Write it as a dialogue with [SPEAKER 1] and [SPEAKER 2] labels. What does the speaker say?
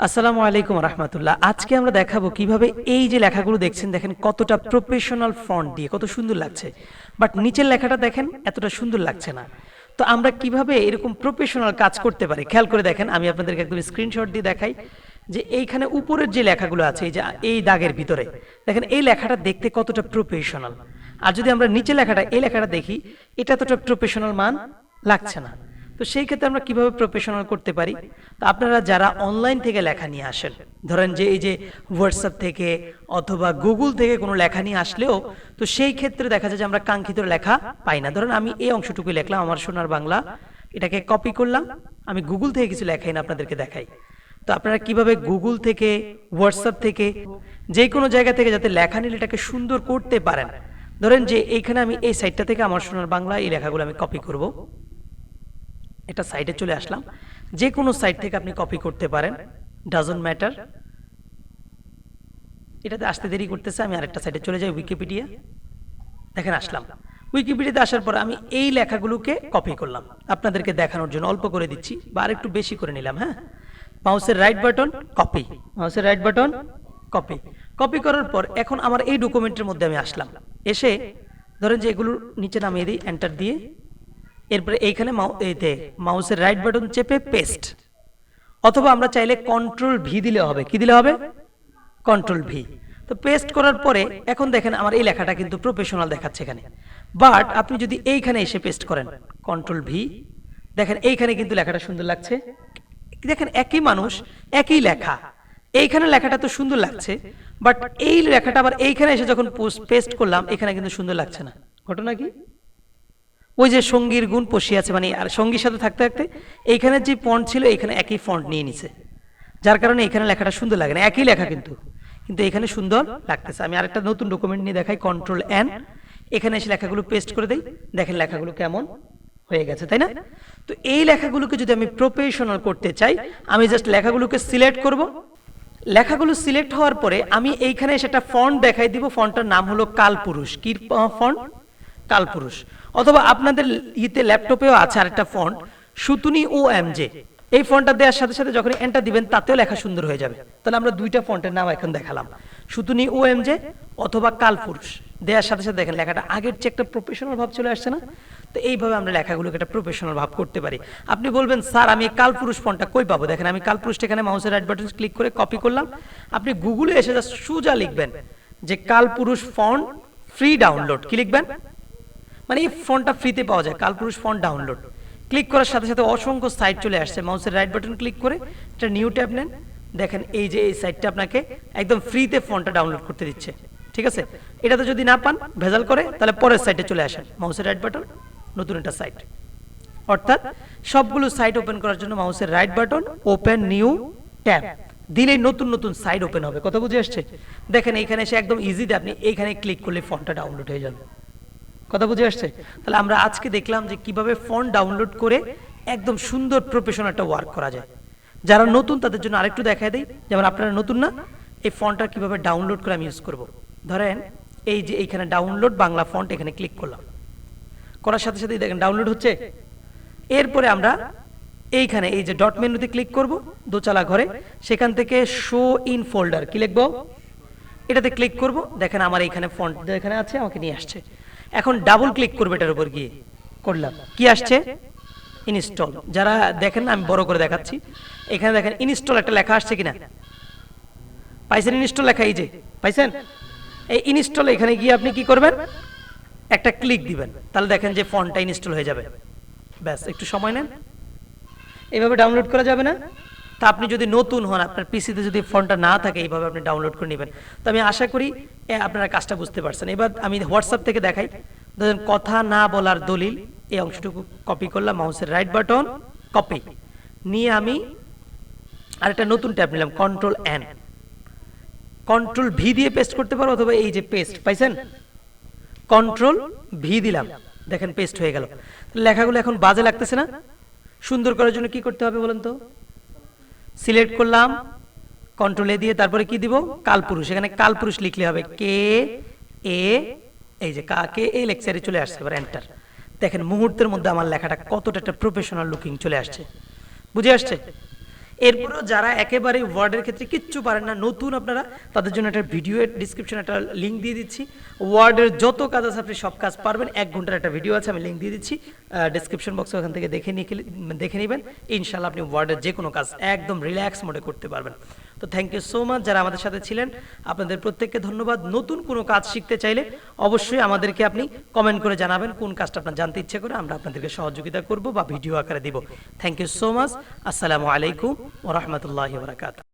[SPEAKER 1] আসসালামু আলাইকুম রহমতুল্লাহ। আজকে আমরা দেখাবো কিভাবে এই যে লেখাগুলো দেখছেন, দেখেন কতটা প্রফেশনাল ফন্ট দিয়ে কত সুন্দর লাগছে, বাট নিচের লেখাটা দেখেন এতটা সুন্দর লাগছে না। তো আমরা কিভাবে এরকম প্রফেশনাল কাজ করতে পারি খেয়াল করে দেখেন। আমি আপনাদেরকে একদম স্ক্রিনশট দিয়ে দেখাই যে এইখানে উপরের যে লেখাগুলো আছে, এই যে এই দাগের ভিতরে দেখেন এই লেখাটা দেখতে কতটা প্রফেশনাল। আর যদি আমরা নিচে লেখাটা এই লেখাটা দেখি, এটা এতটা প্রফেশনাল মান লাগছে না। তো সেই ক্ষেত্রে আমরা কিভাবে প্রফেশনাল করতে পারি? তো আপনারা যারা অনলাইন থেকে লেখা নিয়ে আসেন, ধরেন যে এই যে হোয়াটসঅ্যাপ থেকে অথবা গুগল থেকে কোনো লেখা নিয়ে আসলেও, তো সেই ক্ষেত্রে দেখা যায় যে আমরা কাঙ্ক্ষিত লেখা পাই না। ধরেন আমি এই অংশটুকু লিখলাম, আমার সোনার বাংলা, এটাকে কপি করলাম, আমি গুগল থেকে কিছু লেখাই না আপনাদেরকে দেখাই। তো আপনারা কিভাবে গুগল থেকে, হোয়াটসঅ্যাপ থেকে, যে কোনো জায়গা থেকে যাতে লেখা নিলে এটাকে সুন্দর করতে পারেন। ধরেন যে এইখানে আমি এই সাইটটা থেকে আমার সোনার বাংলা এই লেখাগুলো আমি কপি করব, এটা সাইডে চলে আসলাম। যে কোনো সাইট থেকে আপনি কপি করতে পারেন, ডাজন্ট ম্যাটার। এটাতে আসতে দেরি করতেছে, আমি আরেকটা সাইডে চলে যাই, উইকিপিডিয়া। দেখেন আসলাম, উইকিপিডিয়াতে আসার পর আমি এই লেখাগুলোকে কপি করলাম আপনাদেরকে দেখানোর জন্য, অল্প করে দিচ্ছি বা আরেকটু বেশি করে নিলাম। হ্যাঁ, মাউসের রাইট বাটন কপি, মাউসের রাইট বাটন কপি। কপি করার পর এখন আমার এই ডকুমেন্টের মধ্যে আমি আসলাম, এসে ধরেন যে এগুলো নিচে নামিয়ে দিই এন্টার দিয়ে। এরপরে এইখানে মাউসের রাইট বাটন চেপে পেস্ট, অথবা আমরা চাইলে কন্ট্রোল ভি দিলে হবে। কি দিলে হবে? Control V. তো পেস্ট করার পরে এখন দেখেন আমার এই লেখাটা কিন্তু প্রফেশনাল দেখাচ্ছে এখানে। বাট আপনি যদি এইখানে এসে পেস্ট করেন কন্ট্রোল ভি, দেখেন এইখানে কিন্তু লেখাটা সুন্দর লাগছে। দেখেন একই মানুষ একই লেখা, এইখানে লেখাটা তো সুন্দর লাগছে, বাট এই লেখাটা আবার এইখানে এসে যখন পেস্ট করলাম এখানে কিন্তু সুন্দর লাগছে না। ঘটনা কি? ওই যে সঙ্গীর গুণ পশি আছে, মানে আর সঙ্গীর সাথে থাকতে থাকতে এইখানে যে ফন্ট ছিল এখানে একই ফন্ট নিয়ে নিছে, যার কারণে এখানে লেখাটা সুন্দর লাগে না। একই লেখা কিন্তু কিন্তু এখানে সুন্দর লাগতেছে। আমি আরেকটা নতুন ডকুমেন্ট নিয়ে দেখাই, কন্ট্রোল এন, এখানে এসে লেখাগুলো পেস্ট করে দেই, দেখেন লেখাগুলো কেমন হয়ে গেছে, তাই না? তো এই লেখাগুলোকে যদি আমি প্রফেশনাল করতে চাই, আমি জাস্ট লেখাগুলোকে সিলেক্ট করব। লেখাগুলো সিলেক্ট হওয়ার পরে আমি এইখানে এসে একটা ফন্ট দেখাই দিব, ফন্টটার নাম হলো কালপুরুষ। কি ফন্ট? কালপুরুষ। অথবা আপনাদের ইতে ল্যাপটপেও আছে আরেকটা ফন্ট, সুতুনি ও এম জে। এই ফন্টটা দেওয়ার সাথে সাথে যখন এন্টার দিবেন তাতেও লেখা সুন্দর হয়ে যাবে। তাহলে আমরা দুইটা ফন্টের নাম এখন দেখালাম, সুতুনি ও এম জে অথবা কালপুরুষ। দেওয়ার সাথে সাথে দেখেন লেখাটা আগের চেয়ে একটা প্রফেশনাল ভাব চলে আসছে না? তো এইভাবে আমরা লেখাগুলোকে একটা প্রফেশনাল ভাব করতে পারি। আপনি বলবেন স্যার আমি কালপুরুষ ফন্টটা কই পাবো? দেখেন আমি কালপুরুষটা এখানে মাউসের রাইট বাটন ক্লিক করে কপি করলাম। আপনি গুগলে এসে জাস্ট সোজা লিখবেন যে কালপুরুষ ফন্ট ফ্রি ডাউনলোড। কি লিখবেন? মানে এই ফন্টটা ফ্রিতে পাওয়া যায়, কালপুরুষ ফন্ট ডাউনলোড। ক্লিক করার সাথে সাথে অসংখ্য সাইট চলে আসছে, মাউসের রাইট বাটন ক্লিক করে একটা নিউ ট্যাব নেন, দেখেন এই যে এই সাইটটা আপনাকে একদম ফ্রিতে ফন্টটা ডাউনলোড করতে দিচ্ছে। ঠিক আছে, এটাতে যদি না পান ভেজাল করে তাহলে পরের সাইটে চলে আসেন, মাউসের রাইট বাটন নতুন একটা সাইট। অর্থাৎ সবগুলো সাইট ওপেন করার জন্য মাউসের right button open new tab দিলেই নতুন নতুন সাইট ওপেন হবে। কথা বুঝে আসছে? দেখেন এইখানে এসে একদম ইজিতে আপনি এইখানে ক্লিক করলে ফন্টটা ডাউনলোড হয়ে যাবে। কথা বুঝে আসছে? তাহলে আমরা আজকে দেখলাম যে কিভাবে ফন্ট ডাউনলোড করে একদম সুন্দর প্রফেশনাল একটা ওয়ার্ক করা যায়। যারা নতুন তাদের জন্য আরেকটু দেখায় দেই, যেমন আপনারা নতুন না, এই ফন্টটা কিভাবে ডাউনলোড করে আমি ইউজ করব। ধরেন এই যে এইখানে ডাউনলোড বাংলা ফন্ট, এখানে ক্লিক করলাম, করার সাথে সাথেই দেখেন ডাউনলোড হচ্ছে। এরপরে আমরা এইখানে এই যে ডট মেনুতে ক্লিক করব দোচালা ঘরে, সেখান থেকে শো ইন ফোল্ডার কি লিখবো, এটাতে ক্লিক করব। দেখেন আমার এইখানে ফন্ট এখানে আছে, আমাকে নিয়ে আসছে। এখন ডাবল ক্লিক করবে এটার উপর গিয়ে, করলাম, কি আসছে? ইনস্টল। যারা দেখেন আমি বড় করে দেখাচ্ছি, এখানে দেখেন ইনস্টল একটা লেখা আসছে কিনা, পাইছেন? ইনস্টল লেখা এই যে পাইছেন, এই ইনস্টল এখানে গিয়ে আপনি কি করবেন, একটা ক্লিক দিবেন, তাহলে দেখেন যে ফন্টটা ইনস্টল হয়ে যাবে। ব্যাস, একটু সময় নেন, এইভাবে ডাউনলোড করা যাবে না? তা আপনি যদি নতুন হন, আপনার পিসিতে যদি ফন্টটা না থাকে, এইভাবে আপনি ডাউনলোড করে নেবেন। তো আমি আশা করি আপনারা কাজটা বুঝতে পারছেন। এবার আমি হোয়াটসঅ্যাপ থেকে দেখাই, ধরেন কথা না বলার দলিল, এই অংশটুকু কপি করলাম, মাউসের রাইট বাটন কপি নিয়ে আমি আরেকটা নতুন ট্যাব নিলাম, কন্ট্রোল এন, কন্ট্রোল ভি দিয়ে পেস্ট করতে পারো, অথবা এই যে পেস্ট পাইছেন, কন্ট্রোল ভি দিলাম, দেখেন পেস্ট হয়ে গেল। লেখাগুলো এখন বাজে লাগতেছে না? সুন্দর করার জন্য কি করতে হবে বলেন তো? সিলেক্ট করলাম কন্ট্রোল এ দিয়ে, তারপরে কি দিব, কালপুরুষ, এখানে কালপুরুষ লিখলে হবে কে এ, এই যে কে এ লেকচারে চলে আসছে। এবার এন্টার, দেখেন মুহূর্তের মধ্যে আমার লেখাটা কতটা একটা প্রফেশনাল লুকিং চলে আসছে। বুঝে আসছে? এরপরেও যারা একেবারে ওয়ার্ডের ক্ষেত্রে কিচ্ছু পারেন না, নতুন আপনারা, তাদের জন্য একটা ভিডিও ডিসক্রিপশনে একটা লিঙ্ক দিয়ে দিচ্ছি। ওয়ার্ডের যত কাজ আছে আপনি সব কাজ পারবেন, 1 ঘন্টার একটা ভিডিও আছে, আমি লিঙ্ক দিয়ে দিচ্ছি ডিসক্রিপশন বক্সে, ওখান থেকে দেখে নেবেন। ইনশাল্লাহ আপনি ওয়ার্ডের যে কোনো কাজ একদম রিল্যাক্স মোডে করতে পারবেন। তো থ্যাংক ইউ সো মাচ যারা আমাদের সাথে ছিলেন, আপনাদের প্রত্যেককে ধন্যবাদ। নতুন কোনো কাজ শিখতে চাইলে অবশ্যই আমাদেরকে আপনি কমেন্ট করে জানাবেন কোন কাজটা আপনার জানতে ইচ্ছে করে, আমরা আপনাদেরকে সহযোগিতা করব বা ভিডিও আকারে দিব। Thank you so much. আসসালামু আলাইকুম ওয়া রাহমাতুল্লাহি ওয়া বারাকাতুহু।